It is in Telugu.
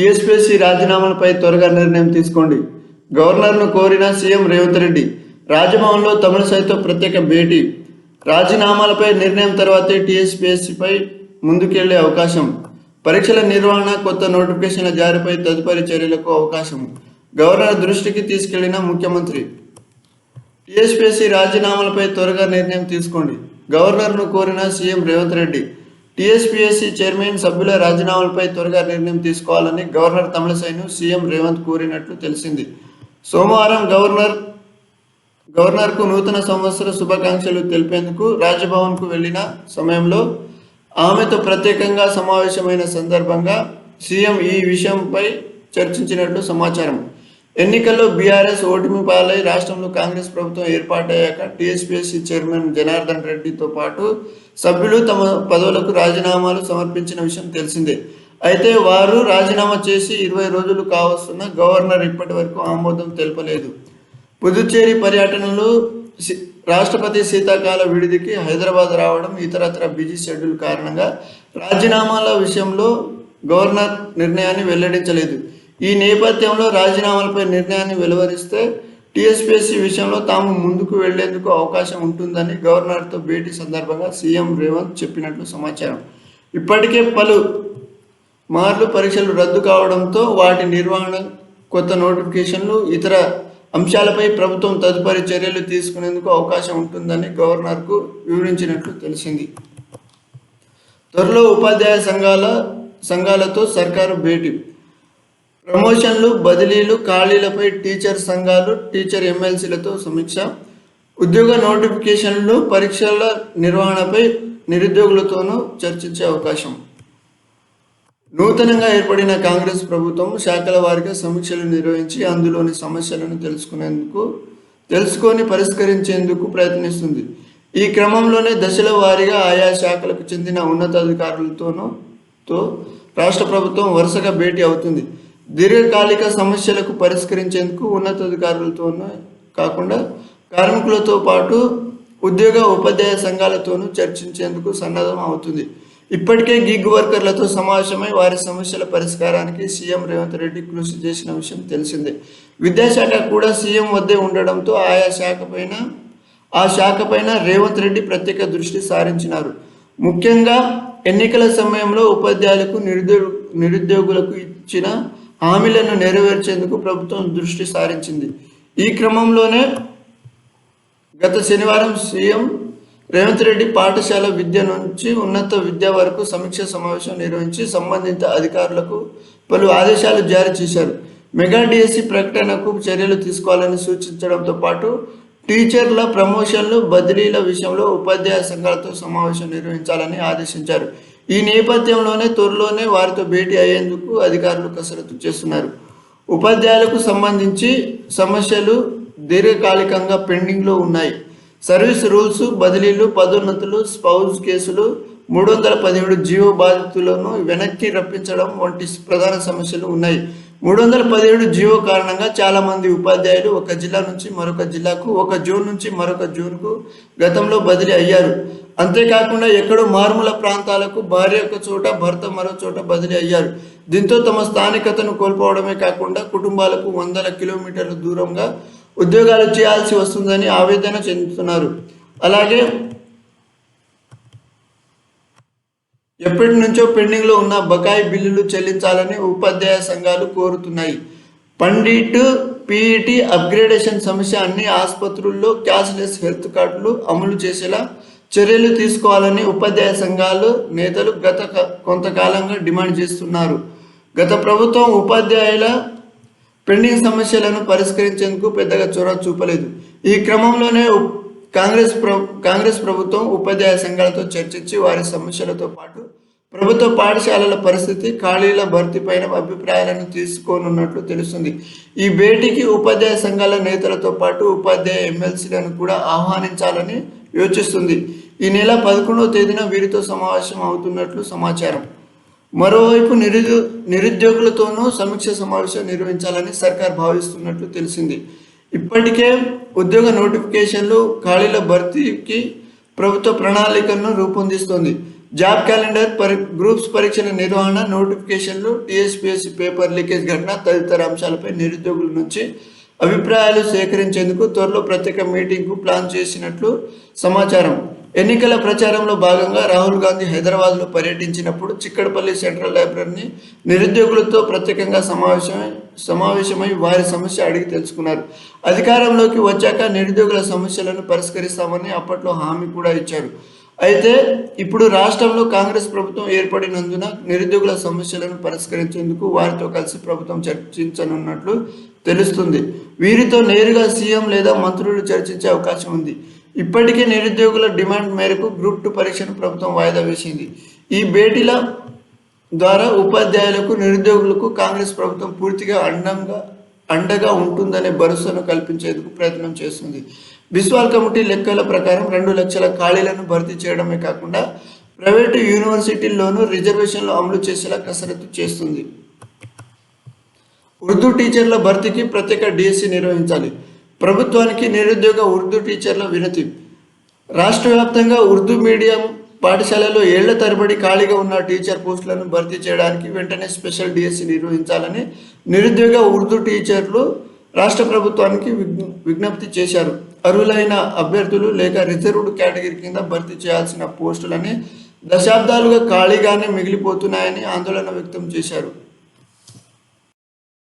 టీఎస్పీఎస్సీ రాజీనామాలపై త్వరగా నిర్ణయం తీసుకోండి. గవర్నర్ను కోరిన సీఎం రేవంత్ రెడ్డి. రాజభవన్లో తమిళసైతో ప్రత్యేక భేటీ. రాజీనామాలపై నిర్ణయం తర్వాతే టీఎస్పీఎస్సీపై ముందుకెళ్లే అవకాశం. పరీక్షల నిర్వహణ, కొత్త నోటిఫికేషన్ల జారీపై తదుపరి చర్యలకు అవకాశం. గవర్నర్ దృష్టికి తీసుకెళ్లిన ముఖ్యమంత్రి. టీఎస్పీఎస్సీ రాజీనామాలపై త్వరగా నిర్ణయం తీసుకోండి. గవర్నర్ను కోరిన CM Revanth Reddy. TSPSC chairman సభ్యుల రాజీనామాలపై త్వరగా నిర్ణయం తీసుకోవాలని గవర్నర్ తమిళసైను సీఎం రేవంత్ కోరినట్లు తెలిసింది. సోమవారం గవర్నర్కు నూతన సంవత్సర శుభాకాంక్షలు తెలిపేందుకు రాజ్భవన్కు వెళ్లిన సమయంలో ఆమెతో ప్రత్యేకంగా సమావేశమైన సందర్భంగా సీఎం ఈ విషయంపై చర్చించినట్లు సమాచారం. ఎన్నికల్లో బీఆర్ఎస్ ఓటమి పాలై రాష్ట్రంలో కాంగ్రెస్ ప్రభుత్వం ఏర్పాటయ్యాక టీఎస్పీఎస్సీ చైర్మన్ జనార్దన్ రెడ్డితో పాటు సభ్యులు తమ పదవులకు రాజీనామాలు సమర్పించిన విషయం తెలిసిందే. అయితే వారు రాజీనామా చేసి 20 రోజులు కావస్తున్న గవర్నర్ ఇప్పటి వరకు ఆమోదం తెలపలేదు. పుదుచ్చేరి పర్యటనలో రాష్ట్రపతి శీతాకాల విడిదికి హైదరాబాద్ రావడం, ఇతరత్ర బిజీ షెడ్యూల్ కారణంగా రాజీనామాల విషయంలో గవర్నర్ నిర్ణయాన్ని వెల్లడించలేదు. ఈ నేపథ్యంలో రాజీనామాలపై నిర్ణయాన్ని వెలువరిస్తే టీఎస్పీఎస్సీ విషయంలో తాము ముందుకు వెళ్లేందుకు అవకాశం ఉంటుందని గవర్నర్తో భేటీ సందర్భంగా సీఎం రేవంత్ చెప్పినట్లు సమాచారం. ఇప్పటికే పలు మార్లు పరీక్షలు రద్దు కావడంతో వాటి నిర్వహణ, కొత్త నోటిఫికేషన్లు, ఇతర అంశాలపై ప్రభుత్వం తదుపరి చర్యలు తీసుకునేందుకు అవకాశం ఉంటుందని గవర్నర్కు వివరించినట్లు తెలిసింది. త్వరలో ఉపాధ్యాయ సంఘాలతో సర్కారు భేటీ. ప్రమోషన్లు, బదిలీలు, ఖాళీలపై టీచర్ సంఘాలు, టీచర్ ఎమ్మెల్సీలతో సమీక్ష. ఉద్యోగ నోటిఫికేషన్లు, పరీక్షల నిర్వహణపై నిరుద్యోగులతోనూ చర్చించే అవకాశం. నూతనంగా ఏర్పడిన కాంగ్రెస్ ప్రభుత్వం శాఖల వారీగా సమీక్షలు నిర్వహించి అందులోని సమస్యలను తెలుసుకొని పరిష్కరించేందుకు ప్రయత్నిస్తుంది. ఈ క్రమంలోనే దశల వారీగా ఆయా శాఖలకు చెందిన ఉన్నతాధికారులతో రాష్ట్ర ప్రభుత్వం వరుసగా భేటీ అవుతుంది. దీర్ఘకాలిక సమస్యలకు పరిష్కరించేందుకు ఉన్నతాధికారులతోనే కాకుండా కార్మికులతో పాటు ఉద్యోగ, ఉపాధ్యాయ సంఘాలతోనూ చర్చించేందుకు సన్నద్ధం అవుతుంది. ఇప్పటికే గిగ్ వర్కర్లతో సమావేశమై వారి సమస్యల పరిష్కారానికి సీఎం రేవంత్ రెడ్డి కృషి చేసిన విషయం తెలిసిందే. విద్యాశాఖ కూడా సీఎం వద్దే ఉండడంతో ఆ శాఖపైన రేవంత్ రెడ్డి ప్రత్యేక దృష్టి సారించినారు. ముఖ్యంగా ఎన్నికల సమయంలో ఉపాధ్యాయులకు, నిరుద్యోగులకు ఇచ్చిన హామీలను నెరవేర్చేందుకు ప్రభుత్వం దృష్టి సారించింది. ఈ క్రమంలోనే గత శనివారం సీఎం రేవంత్ రెడ్డి పాఠశాల విద్య నుంచి ఉన్నత విద్య వరకు సమీక్ష సమావేశం నిర్వహించి సంబంధిత అధికారులకు పలు ఆదేశాలు జారీ చేశారు. మెగా డిఎస్సి ప్రకటనకు చర్యలు తీసుకోవాలని సూచించడంతో పాటు టీచర్ల ప్రమోషన్లు, బదిలీల విషయంలో ఉపాధ్యాయ సంఘాలతో సమావేశం నిర్వహించాలని ఆదేశించారు. ఈ నేపథ్యంలోనే త్వరలోనే వారితో భేటీ అయ్యేందుకు అధికారులు కసరత్తు చేస్తున్నారు. ఉపాధ్యాయులకు సంబంధించి సమస్యలు దీర్ఘకాలికంగా పెండింగ్లో ఉన్నాయి. సర్వీస్ రూల్స్, బదిలీలు, పదోన్నతులు, స్పౌజ్ కేసులు, 317 జీవో బాధితులను వెనక్కి రప్పించడం వంటి ప్రధాన సమస్యలు ఉన్నాయి. 317 జీవో కారణంగా చాలామంది ఉపాధ్యాయులు ఒక జిల్లా నుంచి మరొక జిల్లాకు, ఒక జోన్ నుంచి మరొక జోన్కు గతంలో బదిలీ అయ్యారు. అంతేకాకుండా ఎక్కడో మారుమూల ప్రాంతాలకు భార్య ఒక చోట, భర్త మరో చోట బదిలీ అయ్యారు. దీంతో తమ స్థానికతను కోల్పోవడమే కాకుండా కుటుంబాలకు వందల కిలోమీటర్ల దూరంగా ఉద్యోగాలు చేయాల్సి వస్తుందని ఆవేదన చెందుతున్నారు. అలాగే ఎప్పటి నుంచో పెండింగ్లో ఉన్న బకాయి బిల్లులు చెల్లించాలని ఉపాధ్యాయ సంఘాలు కోరుతున్నాయి. పండిట్ పీఈటీ అప్గ్రేడేషన్ సమస్య. అన్ని ఆసుపత్రుల్లో క్యాష్లెస్ హెల్త్ కార్డులు అమలు చేసేలా చర్యలు తీసుకోవాలని ఉపాధ్యాయ సంఘాలు నేతలు గత కొంతకాలంగా డిమాండ్ చేస్తున్నారు. గత ప్రభుత్వం ఉపాధ్యాయుల పెండింగ్ సమస్యలను పరిష్కరించేందుకు పెద్దగా చొరవ చూపలేదు. ఈ క్రమంలోనే కాంగ్రెస్ ప్రభుత్వం ఉపాధ్యాయ సంఘాలతో చర్చించి వారి సమస్యలతో పాటు ప్రభుత్వ పాఠశాలల పరిస్థితి, ఖాళీల భర్తీపైన అభిప్రాయాలను తీసుకోనున్నట్లు తెలుస్తుంది. ఈ భేటీకి ఉపాధ్యాయ సంఘాల నేతలతో పాటు ఉపాధ్యాయ ఎమ్మెల్సీలను కూడా ఆహ్వానించాలని యోచిస్తుంది. ఈ నెల 11వ తేదీన వీరితో సమావేశం అవుతున్నట్లు సమాచారం. మరోవైపు నిరుద్యోగులతోనూ సమీక్ష సమావేశం నిర్వహించాలని సర్కార్ భావిస్తున్నట్లు తెలిసింది. ఇప్పటికే ఉద్యోగ నోటిఫికేషన్లు, ఖాళీల భర్తీకి ప్రభుత్వ ప్రణాళికలను రూపొందిస్తోంది. జాబ్ క్యాలెండర్, గ్రూప్స్ పరీక్షల నిర్వహణ, నోటిఫికేషన్లు, టీఎస్పీఎస్సీ పేపర్ లీకేజ్ ఘటన తదితర అంశాలపై నిరుద్యోగుల నుంచి అభిప్రాయాలు సేకరించేందుకు త్వరలో ప్రత్యేక మీటింగ్కు ప్లాన్ చేసినట్లు సమాచారం. ఎన్నికల ప్రచారంలో భాగంగా రాహుల్ గాంధీ హైదరాబాద్లో పర్యటించినప్పుడు చిక్కడపల్లి సెంట్రల్ లైబ్రరీని నిరుద్యోగులతో ప్రత్యేకంగా సమావేశమై వారి సమస్య అడిగి తెలుసుకున్నారు. అధికారంలోకి వచ్చాక నిరుద్యోగుల సమస్యలను పరిష్కరిస్తామని అప్పట్లో హామీ కూడా ఇచ్చారు. అయితే ఇప్పుడు రాష్ట్రంలో కాంగ్రెస్ ప్రభుత్వం ఏర్పడినందున నిరుద్యోగుల సమస్యలను పరిష్కరించేందుకు వారితో కలిసి ప్రభుత్వం చర్చించనున్నట్లు తెలుస్తుంది. వీరితో నేరుగా సీఎం లేదా మంత్రులు చర్చించే అవకాశం ఉంది. ఇప్పటికే నిరుద్యోగుల డిమాండ్ మేరకు గ్రూప్ 2 పరీక్షను ప్రభుత్వం వాయిదా వేసింది. ఈ భేటీల ద్వారా ఉపాధ్యాయులకు, నిరుద్యోగులకు కాంగ్రెస్ ప్రభుత్వం పూర్తిగా అండగా ఉంటుందనే భరోసాను కల్పించేందుకు ప్రయత్నం చేస్తుంది. బిస్వాల్ కమిటీ లెక్కల ప్రకారం 2 లక్షల ఖాళీలను భర్తీ చేయడమే కాకుండా ప్రైవేటు యూనివర్సిటీల్లోనూ రిజర్వేషన్లు అమలు చేసేలా కసరత్తు చేస్తుంది. ఉర్దూ టీచర్ల భర్తీకి ప్రత్యేక డిఎస్సి నిర్వహించాలి. ప్రభుత్వానికి నిరుద్యోగ ఉర్దూ టీచర్ల వినతి. రాష్ట్ర వ్యాప్తంగా ఉర్దూ మీడియం పాఠశాలలో ఏళ్ల తరబడి ఖాళీగా ఉన్న టీచర్ పోస్టులను భర్తీ చేయడానికి వెంటనే స్పెషల్ డిఎస్సి నిర్వహించాలని నిరుద్యోగ ఉర్దూ టీచర్లు రాష్ట్ర ప్రభుత్వానికి విజ్ఞప్తి చేశారు. అర్హులైన అభ్యర్థులు లేక రిజర్వ్డ్ కేటగిరీ కింద భర్తీ చేయాల్సిన పోస్టులని దశాబ్దాలుగా ఖాళీగానే మిగిలిపోతున్నాయని ఆందోళన వ్యక్తం చేశారు.